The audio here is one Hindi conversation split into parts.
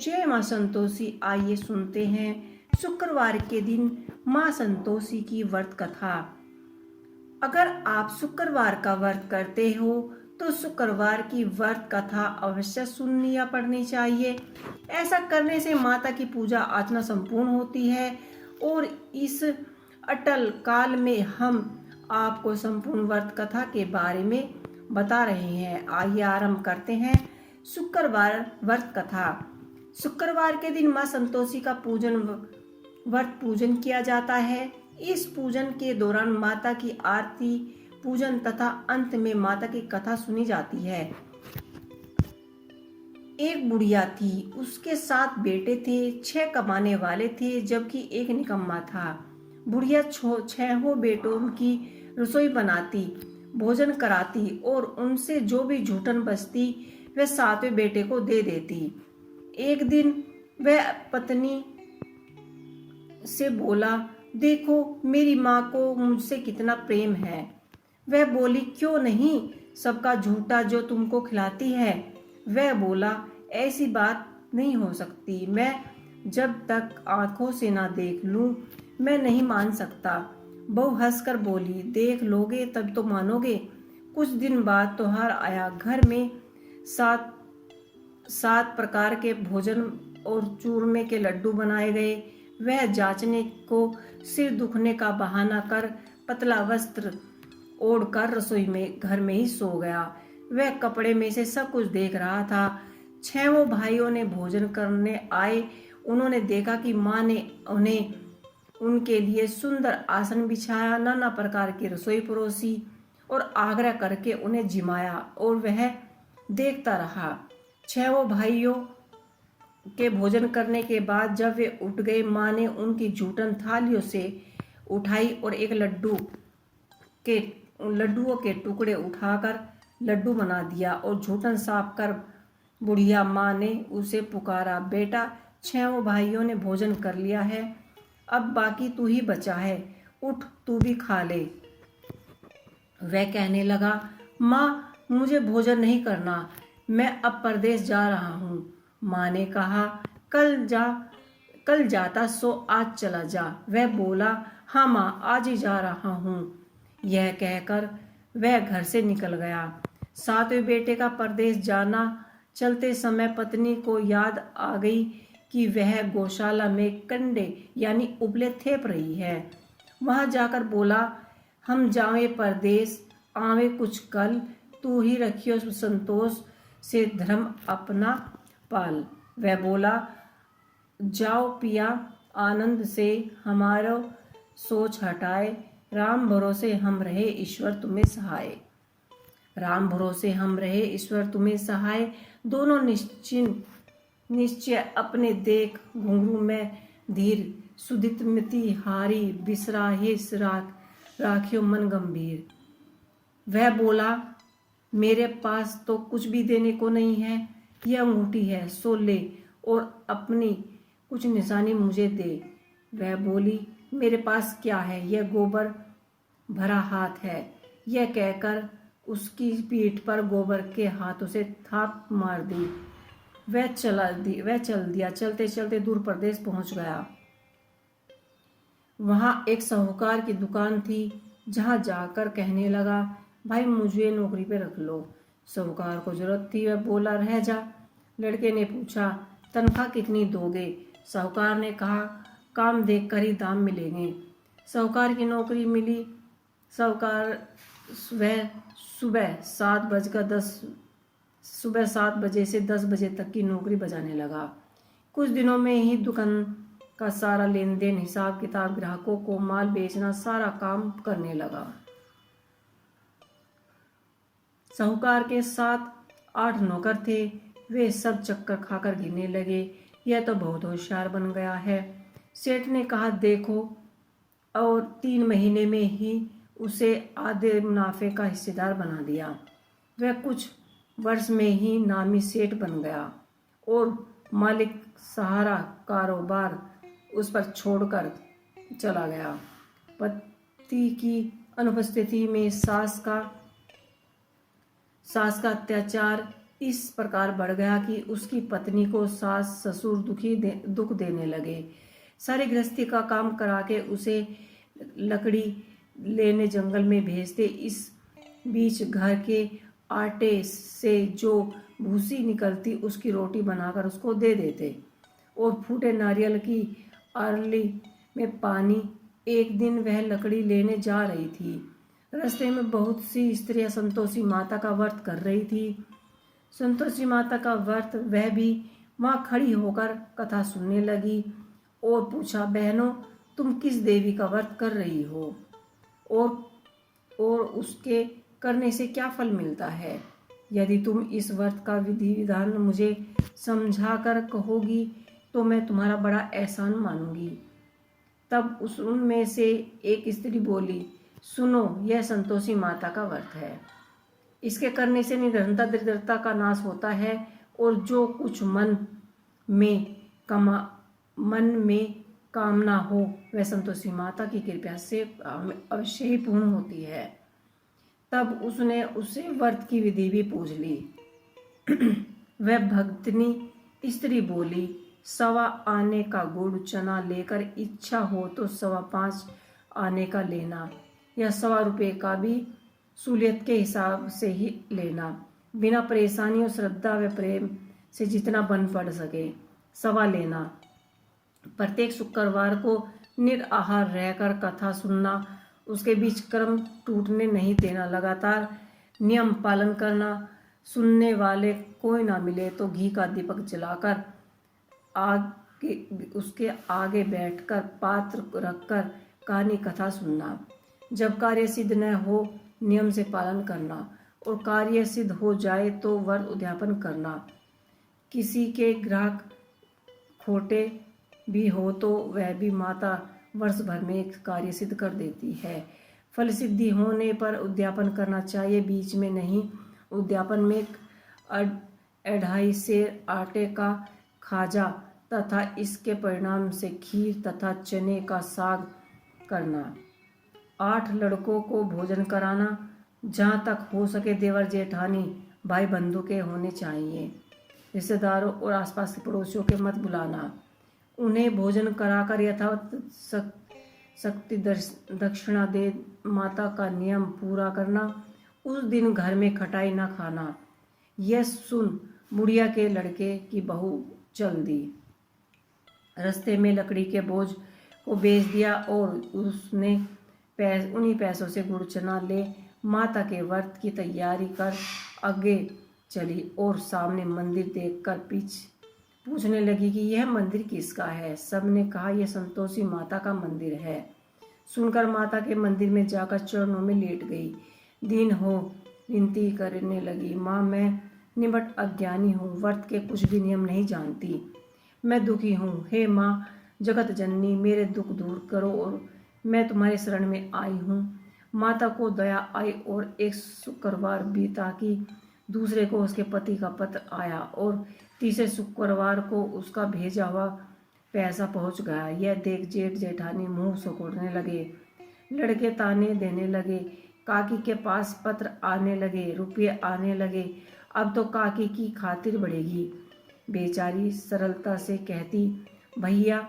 जय माँ संतोषी। आइए सुनते हैं शुक्रवार के दिन माँ संतोषी की व्रत कथा। अगर आप शुक्रवार का व्रत करते हो तो शुक्रवार की व्रत कथा अवश्य सुननी या पढ़नी चाहिए। ऐसा करने से माता की पूजा अर्चना संपूर्ण होती है और इस अटल काल में हम आपको संपूर्ण व्रत कथा के बारे में बता रहे हैं। आइए आरंभ करते हैं शुक्रवार व्रत कथा। शुक्रवार के दिन माँ संतोषी का व्रत पूजन किया जाता है। इस पूजन के दौरान माता की आरती पूजन तथा अंत में माता की कथा सुनी जाती है। एक बुढ़िया थी, उसके 7 बेटे थे। 6 कमाने वाले थे जबकि एक निकम्मा था। बुढ़िया 6 बेटों की रसोई बनाती, भोजन कराती और उनसे जो भी जूठन बचती वह 7वें बेटे को दे देती। एक दिन वह पत्नी से बोला, देखो मेरी माँ को मुझसे कितना प्रेम है। वह बोली, क्यों नहीं, सबका झूठा जो तुमको खिलाती है। वह बोला, ऐसी बात नहीं हो सकती, मैं जब तक आंखों से ना देख लूं मैं नहीं मान सकता। बहू हंसकर बोली, देख लोगे तब तो मानोगे। कुछ दिन बाद त्योहार आया। घर में 7 प्रकार के भोजन और चूरमे के लड्डू बनाए गए। वह जांचने को सिर दुखने का बहाना कर पतला वस्त्र ओढ़कर रसोई में घर में ही सो गया। वह कपड़े में से सब कुछ देख रहा था। 6 भाइयों ने भोजन करने आए। उन्होंने देखा कि माँ ने उन्हें उनके लिए सुंदर आसन बिछाया, नाना प्रकार की रसोई परोसी और आग्रह करके उन्हें जिमाया और वह देखता रहा। 6 भाइयों के भोजन करने के बाद जब वे उठ गए, माँ ने उनकी जूठन थालियों से उठाई और एक लड्डुओं के टुकड़े उठाकर लड्डू बना दिया और जूठन साफ कर बुढ़िया माँ ने उसे पुकारा, बेटा 6 भाइयों ने भोजन कर लिया है, अब बाकी तू ही बचा है, उठ तू भी खा ले। वह कहने लगा, माँ मुझे भोजन नहीं करना, मैं अब परदेश जा रहा हूँ। माँ ने कहा, कल जाता सो आज चला जा। वह बोला, हाँ माँ आज ही जा रहा हूँ। यह कहकर वह घर से निकल गया। 7वें बेटे का परदेश जाना चलते समय पत्नी को याद आ गई कि वह गौशाला में कंडे यानी उबले थेप रही है। वहां जाकर बोला, हम जावे परदेश, आवे कुछ कल, तू ही रखियो संतोष से धर्म अपना पाल। वह बोला, जाओ पिया आनंद से हमारो सोच हटाए, राम भरोसे हम रहे ईश्वर तुम्हें सहाय। राम भरोसे हम रहे ईश्वर तुम्हें सहाय। दोनों निश्चय अपने देख घुंघरू में धीर, सुदितमती हारी बिसराहे राखियो मन गंभीर। वह बोला, मेरे पास तो कुछ भी देने को नहीं है, यह अंगूठी है सो ले और अपनी कुछ निशानी मुझे दे। वह बोली, मेरे पास क्या है, यह गोबर भरा हाथ है। यह कहकर उसकी पीठ पर गोबर के हाथों से थाप मार दी। वह चल दिया। चलते चलते दूर प्रदेश पहुंच गया। वहां एक साहूकार की दुकान थी, जहां जाकर कहने लगा, भाई मुझे नौकरी पे रख लो। साहूकार को जरूरत थी, वह बोला, रह जा। लड़के ने पूछा, तनख्वाह कितनी दोगे? साहूकार ने कहा, काम देखकर ही दाम मिलेंगे। साहूकार की नौकरी मिली। साहूकार वह सुबह 7 बजे से 10 बजे तक की नौकरी बजाने लगा। कुछ दिनों में ही दुकान का सारा लेन देन, हिसाब किताब, ग्राहकों को माल बेचना, सारा काम करने लगा। साहूकार के 7-8 नौकर थे। वे सब चक्कर खाकर गिरने लगे, यह तो बहुत होशियार बन गया है। सेठ ने कहा, देखो, और 3 महीने में ही उसे आधे मुनाफे का हिस्सेदार बना दिया। वह कुछ वर्ष में ही नामी सेठ बन गया और मालिक सहारा कारोबार उस पर छोड़कर चला गया। पति की अनुपस्थिति में सास का अत्याचार इस प्रकार बढ़ गया कि उसकी पत्नी को सास ससुर दुख देने लगे। सारी गृहस्थी का काम करा के उसे लकड़ी लेने जंगल में भेजते। इस बीच घर के आटे से जो भूसी निकलती उसकी रोटी बनाकर उसको दे देते और फूटे नारियल की आरली में पानी। एक दिन वह लकड़ी लेने जा रही थी। रास्ते में बहुत सी स्त्रियां संतोषी माता का व्रत कर रही थी। संतोषी माता का व्रत वह भी वहां खड़ी होकर कथा सुनने लगी और पूछा, बहनों तुम किस देवी का व्रत कर रही हो और उसके करने से क्या फल मिलता है? यदि तुम इस व्रत का विधि विधान मुझे समझा कर कहोगी तो मैं तुम्हारा बड़ा एहसान मानूंगी। तब उनमें से एक स्त्री बोली, सुनो, यह संतोषी माता का व्रत है। इसके करने से निरंतर दरिद्रता का नाश होता है और जो कुछ मन में कामना हो वह संतोषी माता की कृपा से अवश्य ही पूर्ण होती है। तब उसने उससे व्रत की विधि भी पूछ ली। वह भक्तनी स्त्री बोली, 1.25 आने का गुड़ चना लेकर इच्छा हो तो 5.25 आने का लेना, या 1.25 रुपये का भी सूलियत के हिसाब से ही लेना, बिना परेशानी और श्रद्धा व प्रेम से जितना बन पड़ सके 1.25 लेना। प्रत्येक शुक्रवार को निराहार रहकर कथा सुनना, उसके बीच क्रम टूटने नहीं देना, लगातार नियम पालन करना, सुनने वाले कोई ना मिले तो घी का दीपक जलाकर उसके आगे बैठकर पात्र रखकर कहानी कथा सुनना। जब कार्य सिद्ध न हो नियम से पालन करना और कार्य सिद्ध हो जाए तो व्रत उद्यापन करना। किसी के ग्राहक खोटे भी हो तो वह भी माता वर्ष भर में एक कार्य सिद्ध कर देती है। फल सिद्धि होने पर उद्यापन करना चाहिए, बीच में नहीं। उद्यापन में 2.5 सेर आटे का खाजा तथा इसके परिणाम से खीर तथा चने का साग करना। 8 लड़कों को भोजन कराना। जहाँ तक हो सके देवर जेठानी भाई बंधु के होने चाहिए। रिश्तेदारों और आसपास के पड़ोसियों के मत बुलाना। उन्हें भोजन कराकर यथावत शक्ति दक्षिणा दे माता का नियम पूरा करना। उस दिन घर में खटाई न खाना। यह सुन बुढ़िया के लड़के की बहू चल दी। रास्ते में लकड़ी के बोझ को बेच दिया और उसने उन्हीं पैसों से गुड़ चना ले माता के व्रत की तैयारी कर आगे चली और सामने मंदिर देखकर पूछने लगी कि यह मंदिर किसका है। सबने कहा यह संतोषी माता का मंदिर है। सुनकर माता के मंदिर में जाकर चरणों में लेट गई। दिन हो विनती करने लगी, माँ मैं निबट अज्ञानी हूँ, व्रत के कुछ भी नियम नहीं जानती, मैं दुखी हूँ। हे माँ जगत जननी, मेरे दुख दूर करो और मैं तुम्हारे शरण में आई हूँ। माता को दया आई और एक शुक्रवार बीता कि दूसरे को उसके पति का पत्र आया और तीसरे शुक्रवार को उसका भेजा हुआ पैसा पहुंच गया। यह देख जेठ जेठानी मुंह सिकोड़ने लगे, लड़के ताने देने लगे, काकी के पास पत्र आने लगे, रुपये आने लगे, अब तो काकी की खातिर बढ़ेगी। बेचारी सरलता से कहती, भैया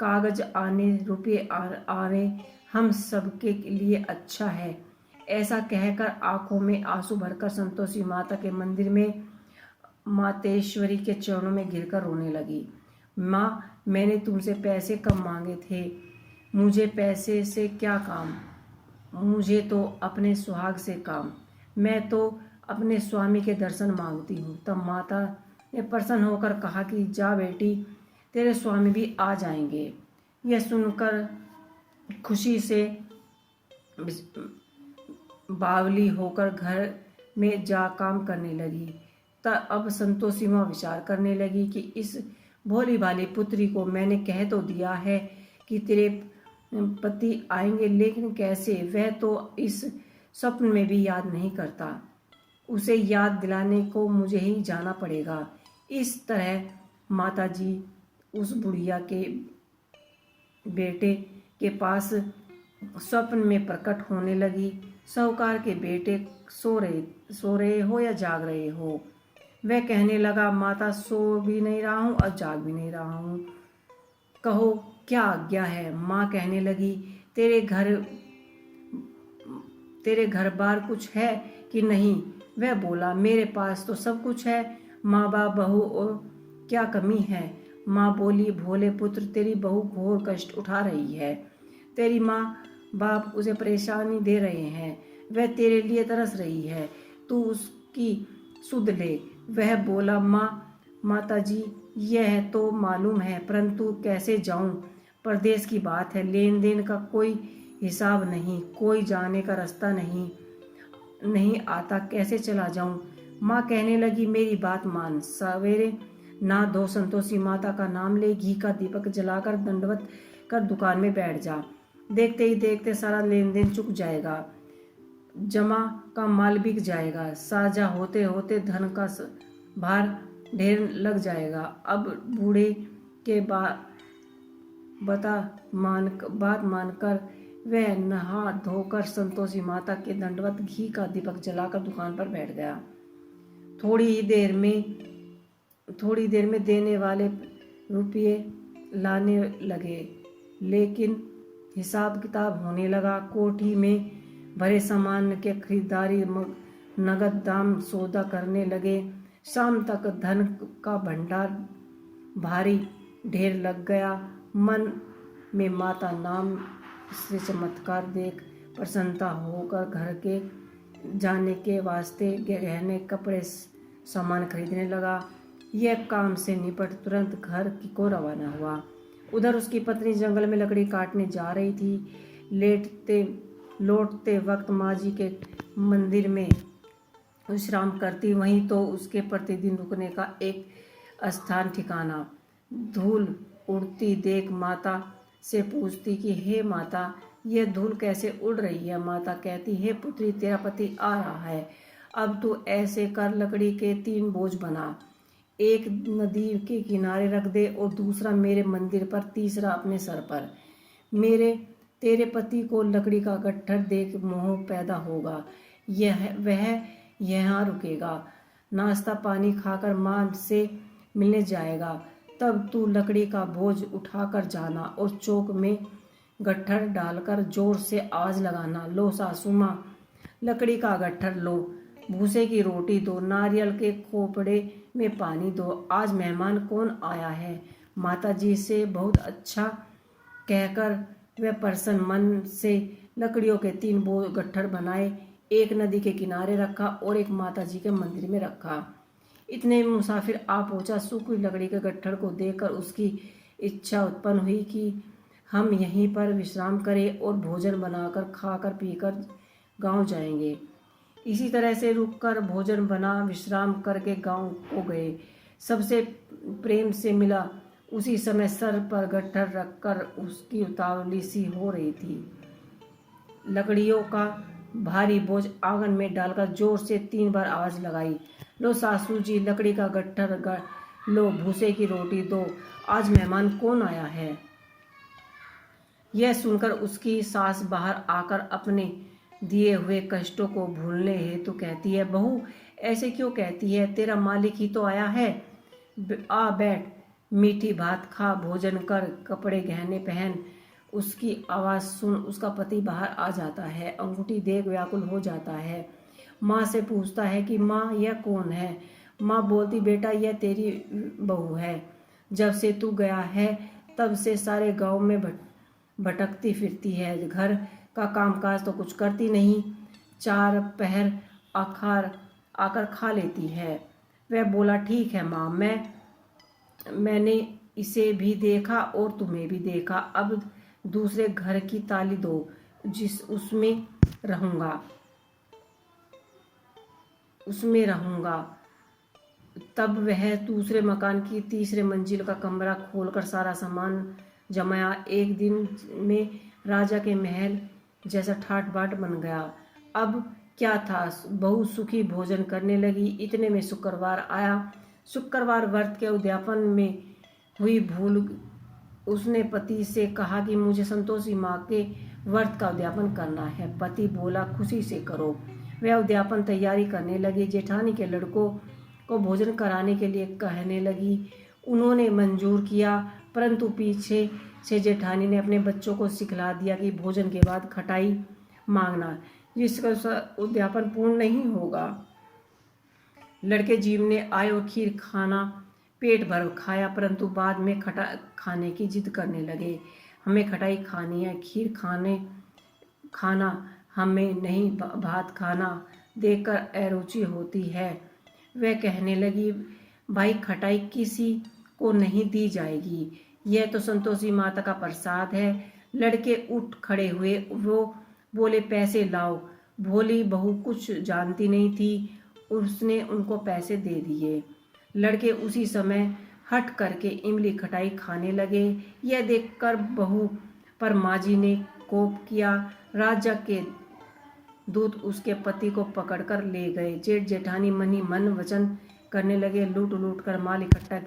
कागज आने रुपये आवे हम सबके लिए अच्छा है। ऐसा कहकर आंखों में आंसू भरकर संतोषी माता के मंदिर में मातेश्वरी के चरणों में गिरकर रोने लगी। माँ मैंने तुमसे पैसे कम मांगे थे, मुझे पैसे से क्या काम, मुझे तो अपने सुहाग से काम, मैं तो अपने स्वामी के दर्शन मांगती हूँ। तब माता ने प्रसन्न होकर कहा कि जा बेटी, तेरे स्वामी भी आ जाएंगे। यह सुनकर खुशी से बावली होकर घर में जा काम करने लगी। तब अब संतोषी माँ विचार करने लगी कि इस भोली भाली पुत्री को मैंने कह तो दिया है कि तेरे पति आएंगे, लेकिन कैसे, वह तो इस स्वप्न में भी याद नहीं करता। उसे याद दिलाने को मुझे ही जाना पड़ेगा। इस तरह माताजी उस बुढ़िया के बेटे के पास स्वप्न में प्रकट होने लगी। साहूकार के बेटे सो रहे हो या जाग रहे हो, वह कहने लगा, माता, सो भी नहीं रहा हूँ और जाग भी नहीं रहा हूँ, कहो क्या आज्ञा है। माँ कहने लगी, तेरे घर बार कुछ है कि नहीं। वह बोला, मेरे पास तो सब कुछ है, माँ बाप बहू, और क्या कमी है। माँ बोली, भोले पुत्र, तेरी बहू घोर कष्ट उठा रही है, तेरी माँ बाप उसे परेशानी दे रहे हैं, वह तेरे लिए तरस रही है, तू उसकी सुध ले। वह बोला, माता जी, यह तो मालूम है, परंतु कैसे जाऊं। परदेश की बात है, लेन देन का कोई हिसाब नहीं, कोई जाने का रास्ता नहीं आता, कैसे चला जाऊं। माँ कहने लगी, मेरी बात मान, सवेरे ना धो संतोषी माता का नाम ले, घी का दीपक जलाकर दंडवत कर दुकान में बैठ जा। देखते ही देखते सारा लेन देन चुक जाएगा, जमा का माल बिक जाएगा, साझा होते होते धन का भार ढेर लग जाएगा। अब बूढ़े के बात मानकर वह नहा धोकर संतोषी माता के दंडवत घी का दीपक जलाकर दुकान पर बैठ गया। थोड़ी देर में देने वाले रुपये लाने लगे, लेकिन हिसाब किताब होने लगा। कोठी में भरे सामान के खरीदारी नगद दाम सौदा करने लगे। शाम तक धन का भंडार भारी ढेर लग गया। मन में माता नाम से चमत्कार देख प्रसन्नता होकर घर के जाने के वास्ते गहने कपड़े सामान खरीदने लगा। यह काम से निपट तुरंत घर को रवाना हुआ। उधर उसकी पत्नी जंगल में लकड़ी काटने जा रही थी। लौटते वक्त माँ जी के मंदिर में विश्राम करती, वहीं तो उसके प्रतिदिन रुकने का एक स्थान ठिकाना। धूल उड़ती देख माता से पूछती कि हे माता, यह धूल कैसे उड़ रही है। माता कहती, हे पुत्री, तेरा पति आ रहा है, अब तू ऐसे कर, लकड़ी के 3 बोझ बना, एक नदी के किनारे रख दे और दूसरा मेरे मंदिर पर, तीसरा अपने सर पर। तेरे पति को लकड़ी का गट्ठर देख मोह पैदा होगा, वह यहाँ रुकेगा, नाश्ता पानी खाकर माँ से मिलने जाएगा। तब तू लकड़ी का बोझ उठाकर जाना और चौक में गट्ठर डालकर जोर से आवाज लगाना, लो सासू माँ, लकड़ी का गट्ठर लो, भूसे की रोटी दो, नारियल के खोपड़े में पानी दो, आज मेहमान कौन आया है। माता जी से बहुत अच्छा कहकर वह प्रसन्न मन से लकड़ियों के 3 गट्ठर बनाए, एक नदी के किनारे रखा और एक माता जी के मंदिर में रखा। इतने में मुसाफिर आ पहुंचा। सूखी लकड़ी के गट्ठर को देखकर उसकी इच्छा उत्पन्न हुई कि हम यहीं पर विश्राम करें और भोजन बनाकर खाकर पीकर गांव जाएंगे। इसी तरह से रुककर भोजन बना, विश्राम करके गांव को गए। सबसे प्रेम से मिला। उसी समय सर पर गट्ठर रखकर उसकी उतावली सी हो रही थी। लकड़ियों का भारी बोझ आंगन में डालकर जोर से 3 बार आवाज लगाई, लो सासू जी, लकड़ी का गट्ठर लो, भूसे की रोटी दो, आज मेहमान कौन आया है। यह सुनकर उसकी सास बाहर आकर अपने दिए हुए कष्टों को भूलने हेतु कहती है, बहू ऐसे क्यों कहती है, तेरा मालिक ही तो आया है, आ बैठ, मीठी भात खा, भोजन कर, कपड़े गहने पहन। उसकी आवाज़ सुन उसका पति बाहर आ जाता है, अंगूठी देख व्याकुल हो जाता है। माँ से पूछता है कि माँ यह कौन है। माँ बोलती, बेटा यह तेरी बहू है, जब से तू गया है तब से सारे गांव में भटकती फिरती है, घर का कामकाज तो कुछ करती नहीं, 4 पहर आकर खा लेती है। वह बोला, ठीक है माँ, मैंने इसे भी देखा और तुम्हें भी देखा, अब दूसरे घर की ताली दो, उसमें रहूंगा। तब वह दूसरे मकान की 3रे मंजिल का कमरा खोलकर सारा सामान जमाया। एक दिन में राजा के महल जैसा ठाट बाट बन गया। अब क्या था, बहू सुखी भोजन करने लगी। इतने में शुक्रवार आया। शुक्रवार व्रत के उद्यापन में हुई भूल उसने पति से कहा कि मुझे संतोषी माँ के व्रत का उद्यापन करना है। पति बोला, खुशी से करो। वह उद्यापन तैयारी करने लगी। जेठानी के लड़कों को भोजन कराने के लिए कहने लगी। उन्होंने मंजूर किया, परंतु पीछे से जेठानी ने अपने बच्चों को सिखला दिया कि भोजन के बाद खटाई मांगना, जिसका उद्यापन पूर्ण नहीं होगा। लड़के जीवने आए और खीर खाना पेट भर खाया, परंतु बाद में खटा खाने की जिद करने लगे। हमें खटाई खानी है, खीर खाना हमें नहीं, भात खाना देखकर अरुचि होती है। वह कहने लगी, भाई खटाई किसी को नहीं दी जाएगी, यह तो संतोषी माता का प्रसाद है। लड़के उठ खड़े हुए, वो बोले, पैसे लाओ। भोली बहू कुछ जानती नहीं थी, उसने उनको पैसे दे दिए। लड़के उसी समय हट करके इमली खटाई खाने लगे। यह देखकर बहू पर माँ जी ने कोप किया। राजा के दूत उसके पति को पकड़कर ले गए। जेठ जेठानी मनी मन वचन करने लगे, लूट लूट कर माल इकट्ठा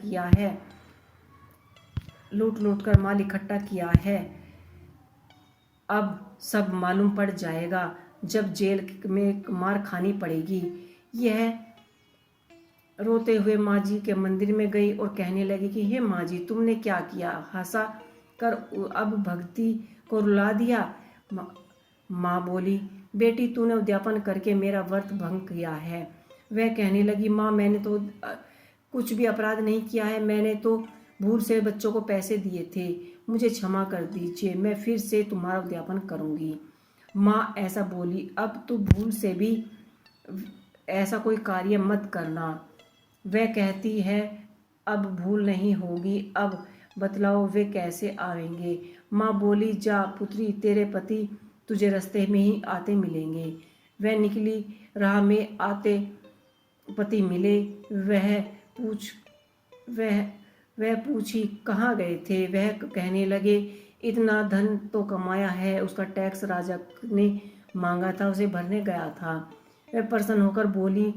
किया है। अब सब मालूम पड़ जाएगा, जब जेल में मार खानी पड़ेगी। यह रोते हुए माँ जी के मंदिर में गई और कहने लगी कि हे माँ जी, तुमने क्या किया? हंसा कर अब भक्ति को रुला दिया। माँ बोली, बेटी तूने उद्यापन करके मेरा व्रत भंग किया है। वह कहने लगी, माँ मैंने तो कुछ भी अपराध नहीं किया है, मैंने तो भूल से बच्चों को पैसे दिए थे, मुझे क्षमा कर दीजिए, मैं फिर से तुम्हारा उद्यापन करूँगी। माँ ऐसा बोली, अब तू भूल से भी ऐसा कोई कार्य मत करना। वह कहती है, अब भूल नहीं होगी, अब बतलाओ वे कैसे आएंगे? माँ बोली, जा पुत्री, तेरे पति तुझे रास्ते में ही आते मिलेंगे। वह निकली, राह में आते पति मिले। वह पूछी, कहाँ गए थे? वह कहने लगे, इतना धन तो कमाया है, उसका टैक्स राजा ने मांगा था, उसे भरने गया था। वह प्रसन्न होकर बोली,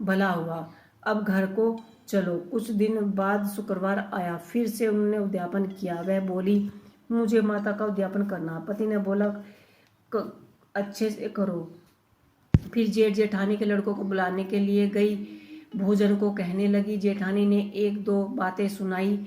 भला हुआ, अब घर को चलो। कुछ दिन बाद शुक्रवार आया, फिर से उन्होंने उद्यापन किया। वह बोली, मुझे माता का उद्यापन करना। पति ने बोला, अच्छे से करो। फिर जेठ जेठानी के लड़कों को बुलाने के लिए गई, भोजन को कहने लगी। जेठानी ने एक दो बातें सुनाई